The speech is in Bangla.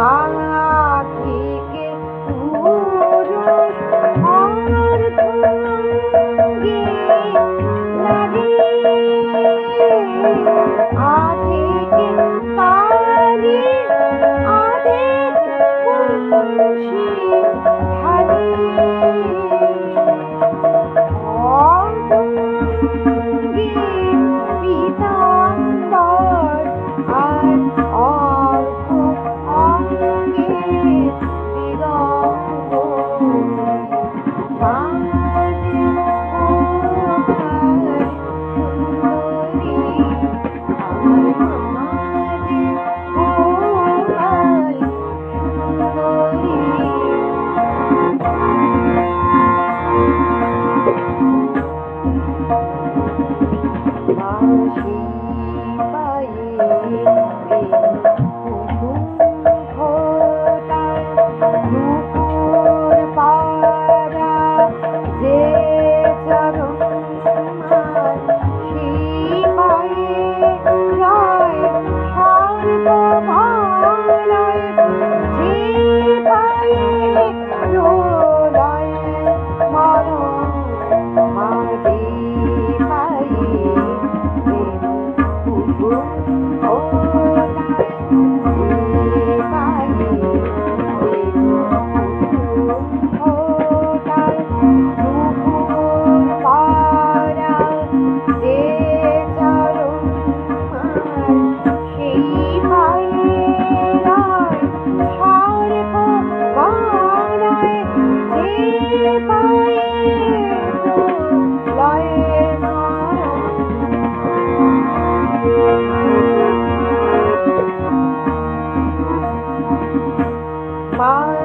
মা থেকে পুরুষ অর্ধঙ্গে নারী আধেক কালী আধেক পুরুষী ধারী অর্ধঙ্গে পীতাম্বর আর অর্ধ অঙ্গে দিগম্বর মাঝে আমার সুন্দরী আমার মাঝে আমার সুন্দরী বাঁশি পায়ে কুসুম ফোটায় নুপুর পারা যে চরণ মার সেই পায়ে রয় সর্বভালয় যে পায়ে প্রলয় মরণ মাঝে পায়ে কুসুম ফোটায় যে পায়ে কুসুম ফোটায় নুপুর পারা যে চরণ মার সেই পায়ে রয় সর্বভালয় যে পায়ে প্রলয় মরণ মা